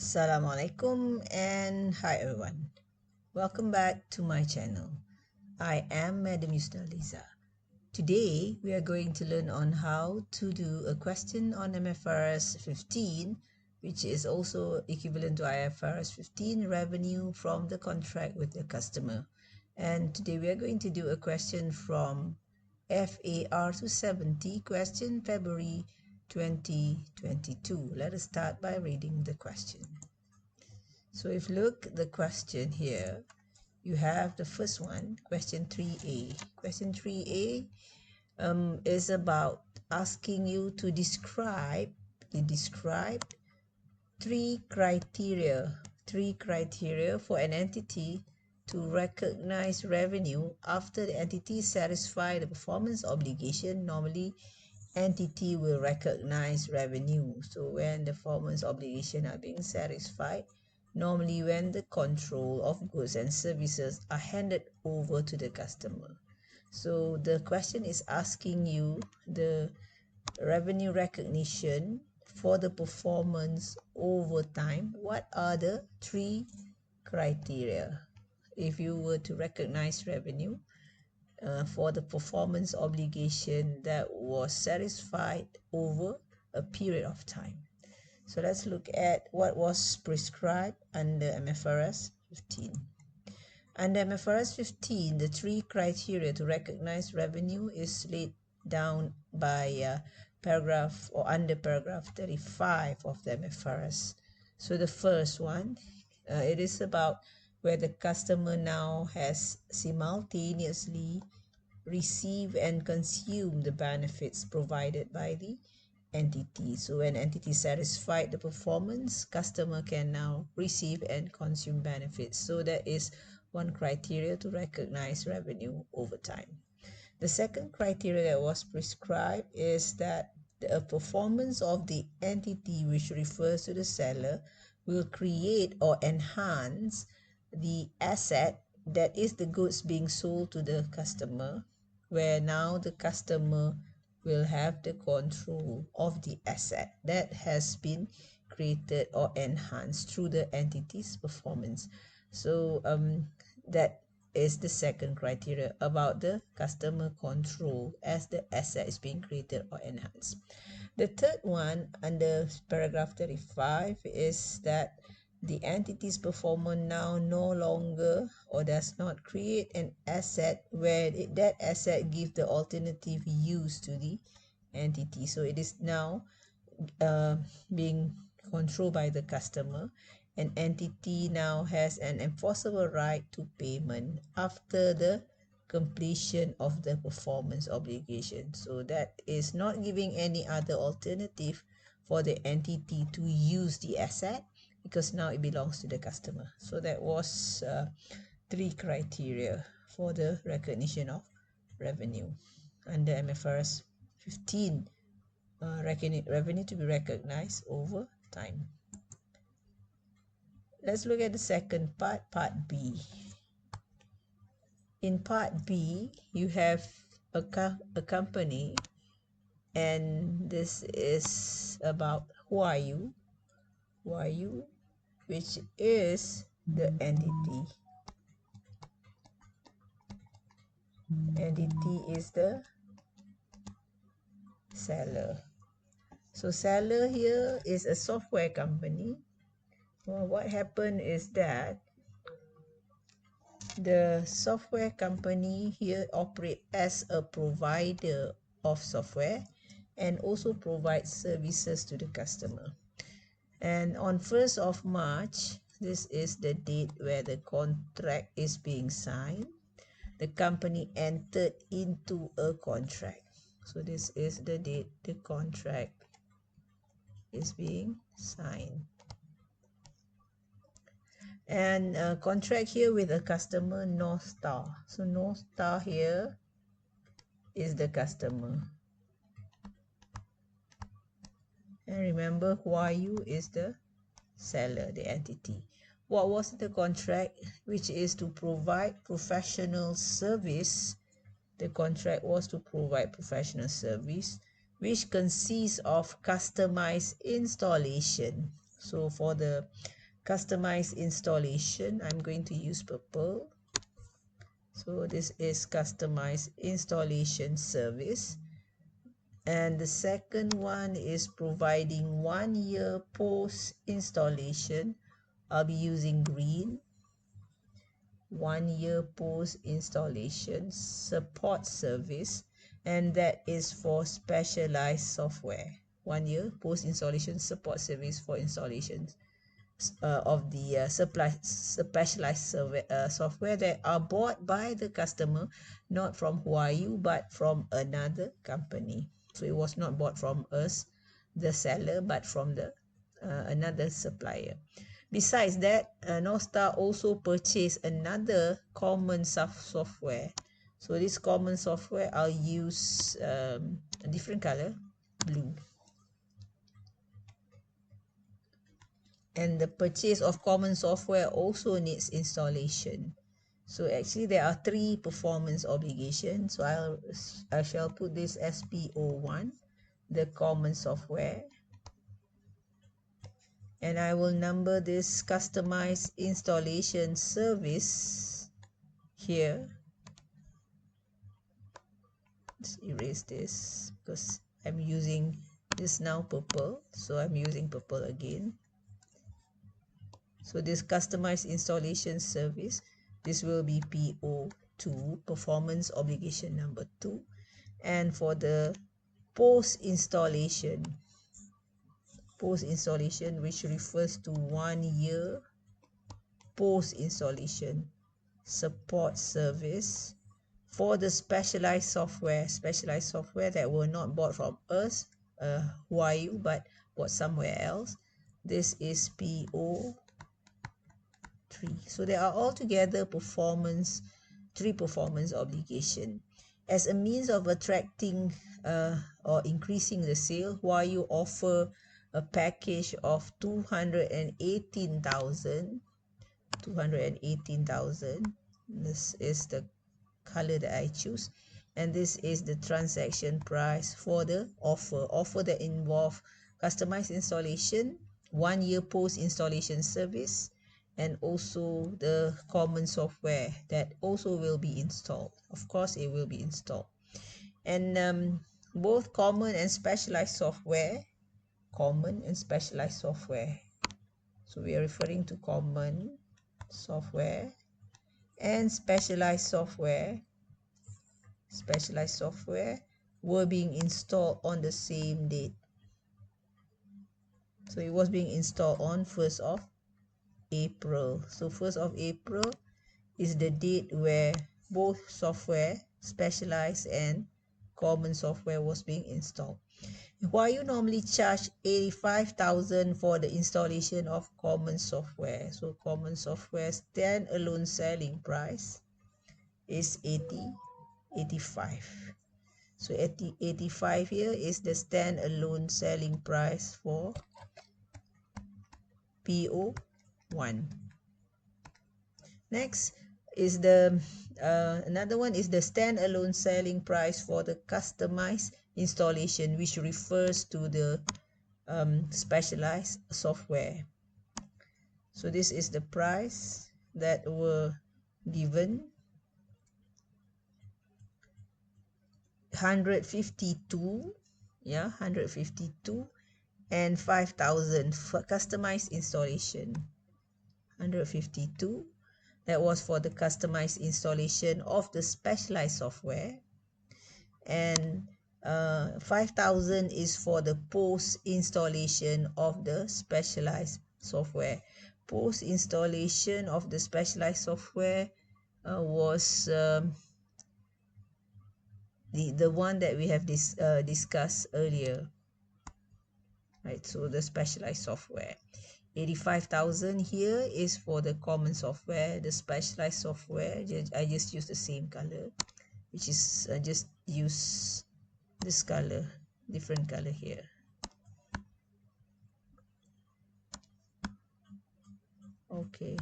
Assalamualaikum and hi everyone. Welcome back to my channel. I am Madam Yusna Liza. Today we are going to learn on how to do a question on Mfrs 15, which is also equivalent to IFRS 15 revenue from the contract with the customer. And today we are going to do a question from FAR270 question February 2022. Let us start by reading the question. So if you look at the question here, you have the first one, question 3a. Question 3a is about asking you to describe three criteria for an entity to recognize revenue after the entity satisfies the performance obligation. Normally, entity will recognize revenue. So when the performance obligation are being satisfied, normally when the control of goods and services are handed over to the customer. So the question is asking you the revenue recognition for the performance over time. What are the three criteria if you were to recognize revenue for the performance obligation that was satisfied over a period of time? So let's look at what was prescribed under Mfrs 15. Under Mfrs 15, the three criteria to recognize revenue is laid down by paragraph or under paragraph 35 of the Mfrs. So the first one, it is about where the customer now has simultaneously receive and consume the benefits provided by the entity. So when entity satisfied the performance, customer can now receive and consume benefits. So that is one criteria to recognize revenue over time. The second criteria that was prescribed is that the performance of the entity, which refers to the seller, will create or enhance the asset, that is the goods being sold to the customer, where now the customer will have the control of the asset that has been created or enhanced through the entity's performance. So that is the second criteria about the customer control as the asset is being created or enhanced. The third one under paragraph 35 is that the entity's performance now no longer or does not create an asset where that asset gives the alternative use to the entity. So it is now being controlled by the customer. An entity now has an enforceable right to payment after the completion of the performance obligation. So that is not giving any other alternative for the entity to use the asset, because now it belongs to the customer. So that was three criteria for the recognition of revenue under Mfrs 15, revenue to be recognized over time. Let's look at the second part, part B. In part B, you have a company, and this is about who are you, which is the entity. Entity is the seller. So seller here is a software company. Well, what happened is that the software company here operates as a provider of software and also provides services to the customer. And on 1st of March, this is the date where the contract is being signed. The company entered into a contract. So this is the date the contract is being signed. And a contract here with a customer, North Star. So North Star here is the customer. And remember, Huayu is the seller, the entity. What was the contract? Which is to provide professional service. The contract was to provide professional service, which consists of customized installation. So for the Customized installation, I'm going to use purple. So this is customized installation service. And the second one is providing 1 year post installation. I'll be using green. 1 year post installation support service, and that is for specialized software. 1 year post installation support service for installations of the specialized software that are bought by the customer, not from Huayu but from another company. So it was not bought from us, the seller, but from the another supplier. Besides that, North Star also purchased another common software. So this common software, I'll use a different color, blue. And the purchase of common software also needs installation. So actually there are 3 performance obligations. So I shall put this as PO1, the common software. And I will number this customized installation service here. Let's erase this because I'm using this now purple. So I'm using purple again. So this customized installation service, this will be PO2, performance obligation number 2. And for the post-installation, which refers to 1 year post-installation support service for the specialized software that were not bought from us, Huayu, but bought somewhere else. This is PO3. So there are altogether 3 performance obligation. As a means of attracting or increasing the sale, Huayu offer a package of 218,000. This is the color that I choose, and this is the transaction price for the offer that involve customized installation, 1 year post installation service, and also the common software that also will be installed. Of course it will be installed. And both common and specialized software, so we are referring to common software and specialized software were being installed on the same date. So it was being installed on 1st of April. So 1st of April is the date where both software, specialized and common software, was being installed. Why you normally charge 85,000 for the installation of common software? So common software standalone selling price is 85. So 85 here is the standalone selling price for PO1. Next is the another one is the standalone selling price for the customized installation, which refers to the specialized software. So this is the price that were given, 152, 152, and 5,000 for customized installation. 152, that was for the customized installation of the specialized software, and 5,000 is for the post installation of the specialized software. Post installation of the specialized software was the one that we have discussed earlier, right? So the specialized software, 85,000 here is for the common software. The specialized software, I just use the same color, which is just use this color, different color here. Okay,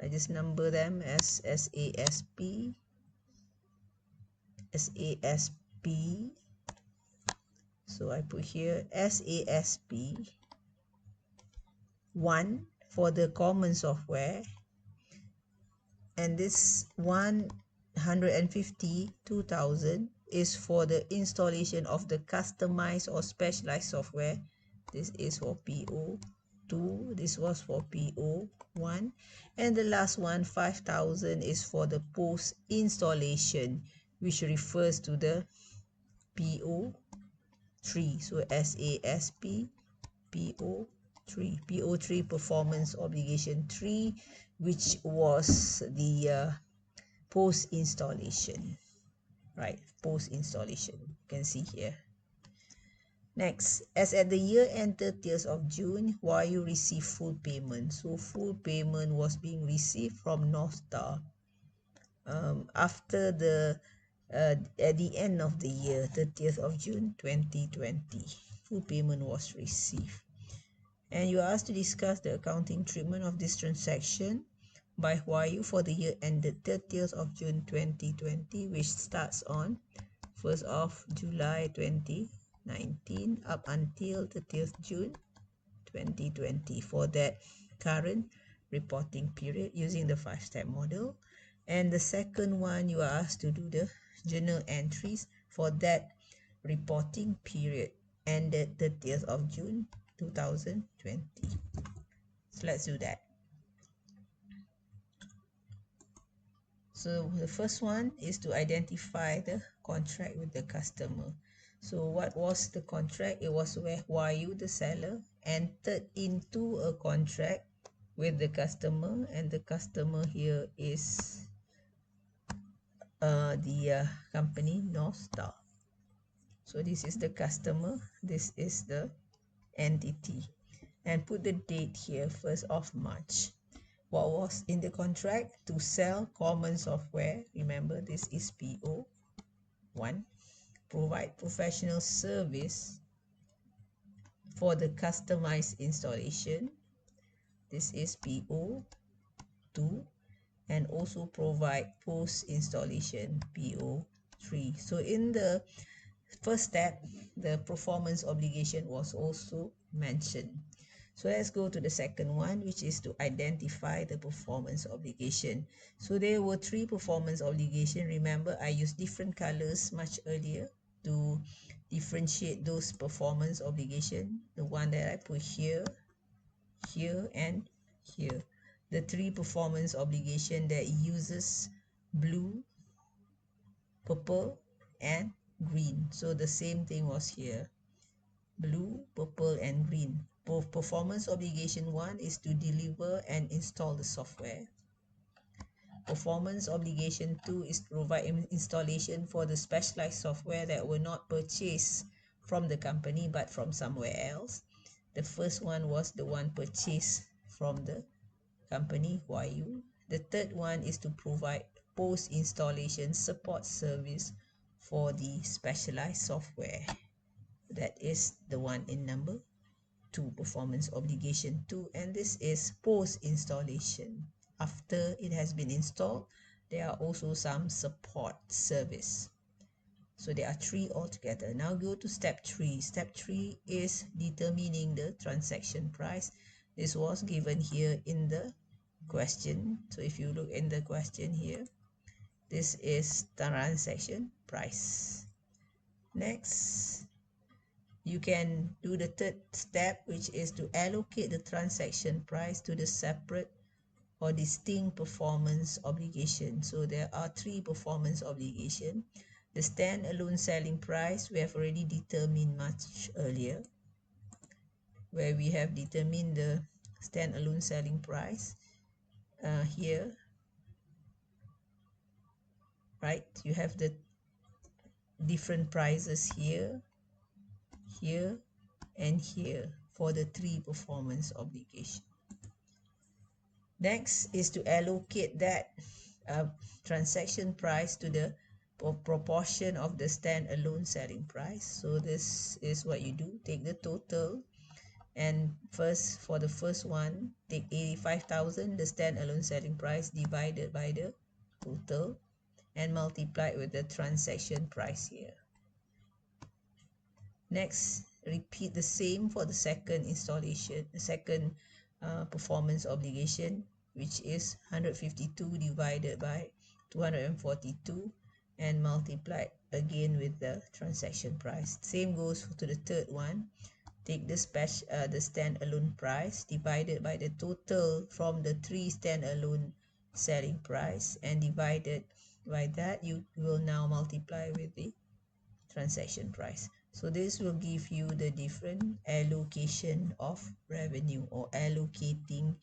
I just number them as SASP. So I put here SASP 1 for the common software, and this 150,000 is for the installation of the customized or specialized software. This is for PO2, this was for PO1, and the last one 5,000 is for the post installation, which refers to the PO3. So SASP PO3, PO3 performance obligation 3, which was the post installation, right? Post installation, you can see here. Next, as at the year end 30th of June, while you receive full payment, so full payment was being received from North Star after the at the end of the year 30th of June 2020, full payment was received. And you are asked to discuss the accounting treatment of this transaction by Huayu for the year ended 30th of June 2020, which starts on 1st of July 2019 up until 30th June 2020 for that current reporting period using the 5-step model. And the second one, you are asked to do the journal entries for that reporting period ended 30th of June 2020. So let's do that. So the first one is to identify the contract with the customer. So what was the contract? It was where Huayu, the seller, entered into a contract with the customer, and the customer here is the company North Star. So this is the customer, this is the entity, and put the date here, 1st of March. What was in the contract? To sell common software. Remember, this is PO1. Provide professional service for the customized installation. This is PO2. And also provide post installation, PO3. So in the first step, the performance obligation was also mentioned. So let's go to the second one, which is to identify the performance obligation. So there were 3 performance obligation. Remember, I used different colors much earlier to differentiate those performance obligation. The one that I put here, here, and here. The 3 performance obligation that uses blue, purple, and green. So the same thing was here. Blue, purple, and green. Performance obligation 1 is to deliver and install the software. Performance obligation 2 is to provide installation for the specialized software that were not purchased from the company but from somewhere else. The first one was the one purchased from the company Huayu. The third one is to provide post-installation support service for the specialized software. That is the one in number 2, performance obligation 2, and this is post-installation. After it has been installed, there are also some support service. So there are 3 altogether. Now go to step 3. Step 3 is determining the transaction price. This was given here in the question. So if you look in the question here, this is transaction price. Next, you can do the third step, which is to allocate the transaction price to the separate or distinct performance obligation. So there are 3 performance obligation. The standalone selling price we have already determined much earlier, where we have determined the standalone selling price here, right? You have the different prices here, here, and here for the 3 performance obligation. Next is to allocate that transaction price to the proportion of the standalone selling price. So this is what you do. Take the total, and first, for the first one, take 85,000, the standalone selling price, divided by the total, and multiply it with the transaction price here. Next, repeat the same for the second installation, the second performance obligation, which is 152 divided by 242 and multiplied again with the transaction price. Same goes to the third one. Take the standalone price divided by the total from the three standalone selling price, and divided by that you will now multiply with the transaction price. So this will give you the different allocation of revenue, or allocating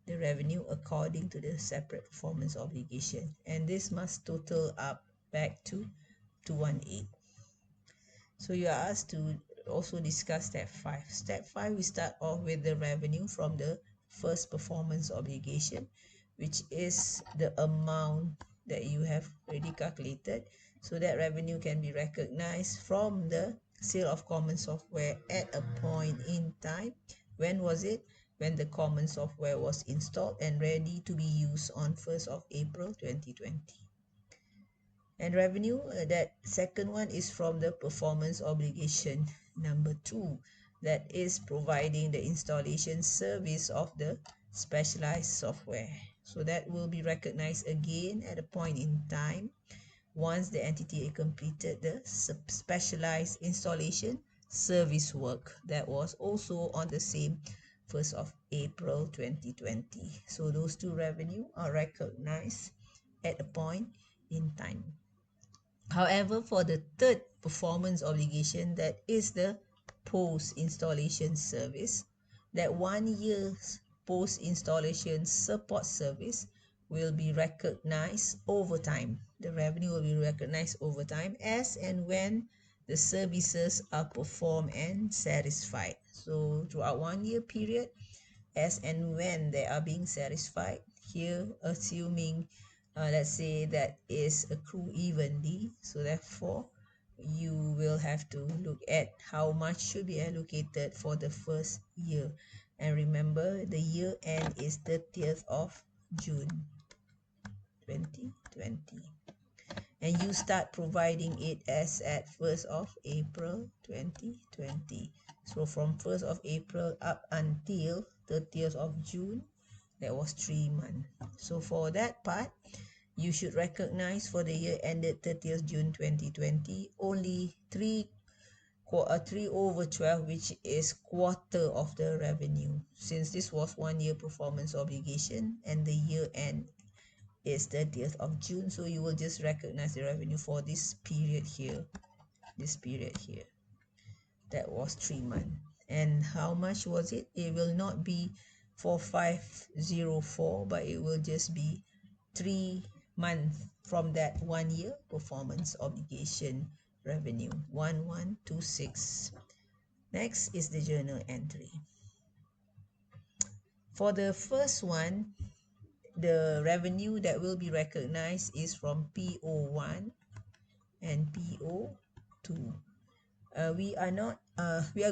the revenue according to the separate performance obligation, and this must total up back to 218. So you are asked to also discuss step 5. Step 5, we start off with the revenue from the first performance obligation, which is the amount that you have already calculated. So that revenue can be recognized from the sale of common software at a point in time. When was it? When the common software was installed and ready to be used on 1st of April 2020. And revenue, that second one, is from the performance obligation number 2, that is providing the installation service of the specialized software. So that will be recognized again at a point in time once the entity completed the specialized installation service work that was also on the same 1st of April 2020. So those two revenue are recognized at a point in time. However, for the third performance obligation, that is the post-installation service, that 1 year's post-installation support service will be recognized over time. The revenue will be recognized over time as and when the services are performed and satisfied. So throughout 1 year period, as and when they are being satisfied, here assuming let's say that is accrue evenly, so therefore you will have to look at how much should be allocated for the first year. And remember, the year end is 30th of June 2020, and you start providing it as at 1st of April 2020. So from 1st of April up until 30th of June, that was 3 months. So for that part, you should recognize for the year ended 30th June 2020 only 3 over 12, which is quarter of the revenue, since this was 1 year performance obligation and the year end is 30th of June. So you will just recognize the revenue for this period here, that was 3 months. And how much was it? It will not be 4504, but it will just be 3 months from that 1 year performance obligation revenue, 1126. Next is the journal entry. For the first one, the revenue that will be recognized is from PO1 and PO2. We are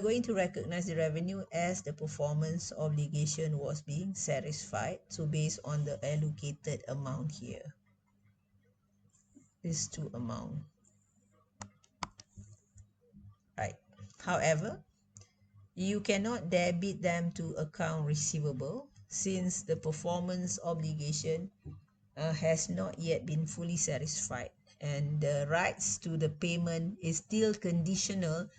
going to recognize the revenue as the performance obligation was being satisfied. So based on the allocated amount here, these two amount, right? However, you cannot debit them to account receivable since the performance obligation has not yet been fully satisfied, and the rights to the payment is still conditional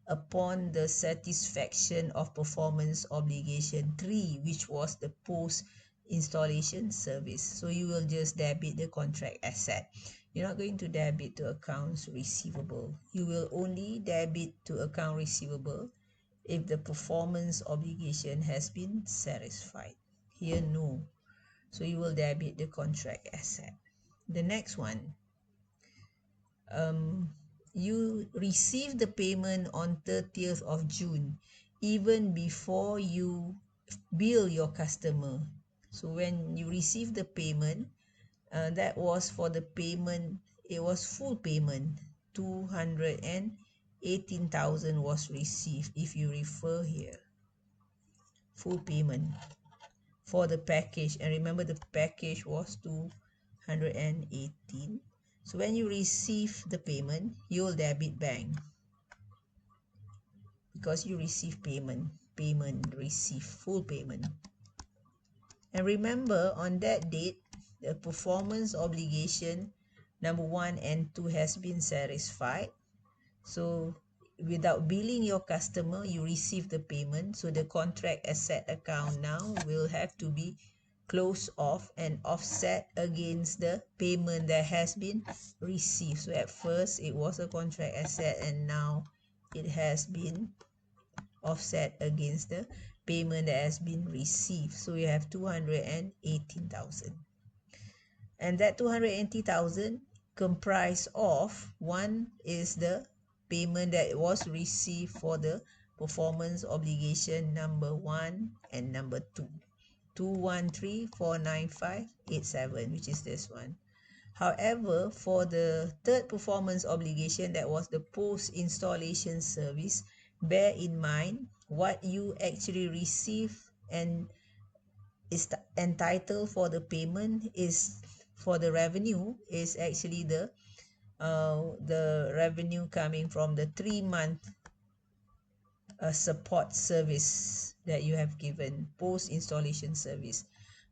upon the satisfaction of performance obligation 3, which was the post installation service. So you will just debit the contract asset. You're not going to debit to accounts receivable. You will only debit to account receivable if the performance obligation has been satisfied. Here, no. So you will debit the contract asset. The next one, you receive the payment on 30th of June, even before you bill your customer. So when you receive the payment, that was for the payment, it was full payment, 218,000 was received. If you refer here, full payment for the package, and remember the package was 218. So when you receive the payment, you will debit bank because you receive payment, receive full payment. And remember, on that date, the performance obligation number 1 and 2 has been satisfied. So without billing your customer, you receive the payment. So the contract asset account now will have to be closed off and offset against the payment that has been received. So at first it was a contract asset and now it has been offset against the payment that has been received. So you have 218,000. And that 280,000 comprised of, one is the payment that was received for the performance obligation number 1 and number 2, 213,495,87, which is this one. However, for the third performance obligation, that was the post-installation service, bear in mind what you actually receive and is entitled for the payment is for the revenue is actually the revenue coming from the 3-month support service that you have given, post installation service.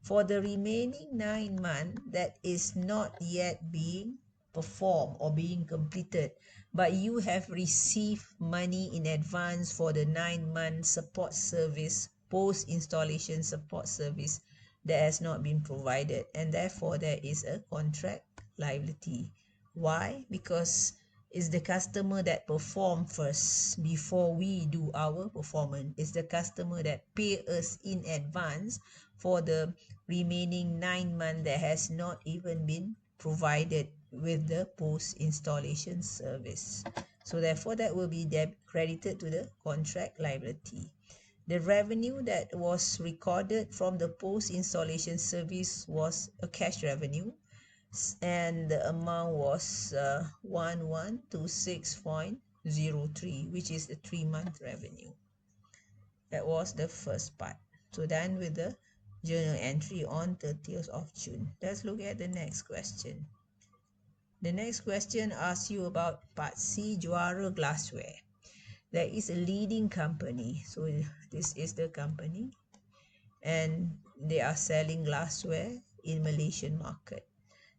For the remaining 9 months that is not yet being performed or being completed, but you have received money in advance for the 9-month support service, post installation support service that has not been provided, and therefore there is a contract liability. Why? Because it's the customer that perform first before we do our performance. It's the customer that pay us in advance for the remaining 9 months that has not even been provided with the post installation service. So therefore that will be credited to the contract liability. The revenue that was recorded from the post installation service was a cash revenue, and the amount was 1126.03, which is the 3-month revenue. That was the first part. So done with the journal entry on 30th of June. Let's look at the next question. The next question asks you about part C, Juara Glassware. There is a leading company. So this is the company, and they are selling glassware in Malaysian market.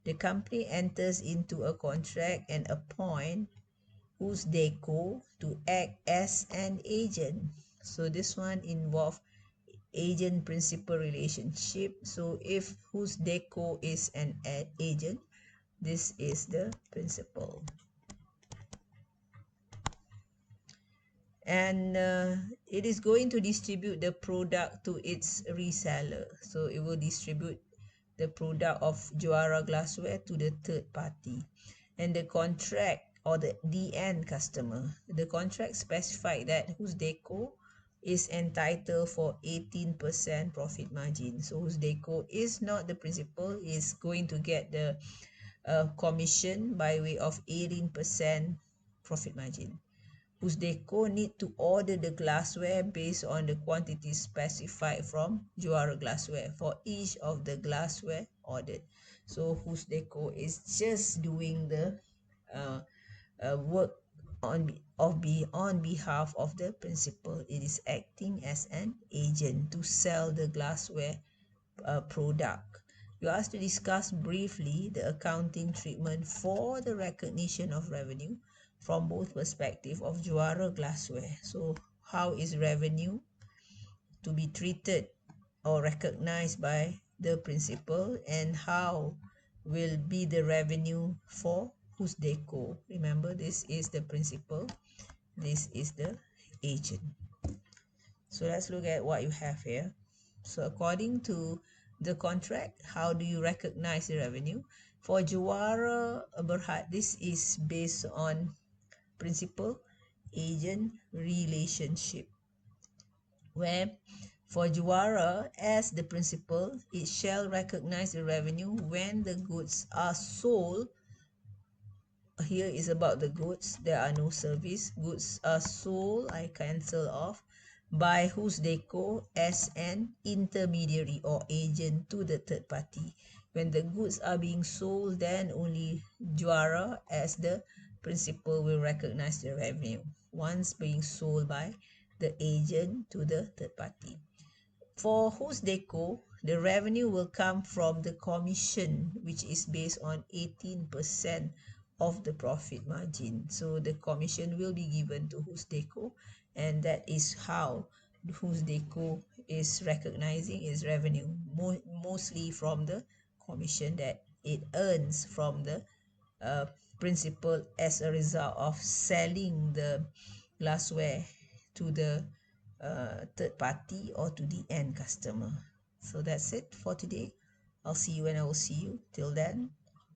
The company enters into a contract and appoint whose deco to act as an agent. So this one involves agent principal relationship. So if whose deco is an agent, this is the principal. And it is going to distribute the product to its reseller. So it will distribute the product of Juara Glassware to the third party. And the contract, or the end customer, the contract specified that whose deco is entitled for 18% profit margin. So whose deco is not the principal, is going to get the commission by way of 18% profit margin. Whose deco need to order the glassware based on the quantity specified from Juara Glassware for each of the glassware ordered. So whose deco is just doing the work on behalf of the principal. It is acting as an agent to sell the glassware product. You are asked to discuss briefly the accounting treatment for the recognition of revenue from both perspective of Juara Glassware. So how is revenue to be treated or recognized by the principal, and how will be the revenue for whose deco? Remember, this is the principal, this is the agent. So let's look at what you have here. So according to the contract, how do you recognize the revenue? For Juara Berhad, this is based on principal agent relationship, where for Juara as the principal, it shall recognize the revenue when the goods are sold. Here is about the goods, there are no service. Goods are sold, I cancel off, by whose deco as an intermediary or agent to the third party. When the goods are being sold, then only Juara as the principal will recognize the revenue once being sold by the agent to the third party. For whose deco, the revenue will come from the commission, which is based on 18% of the profit margin. So the commission will be given to whose deco, and that is how whose deco is recognizing its revenue, mostly from the commission that it earns from the uh, principal as a result of selling the glassware to the third party or to the end customer. So that's it for today. I'll see you when I will see you. Till then,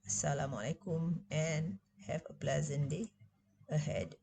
Assalamualaikum and have a pleasant day ahead.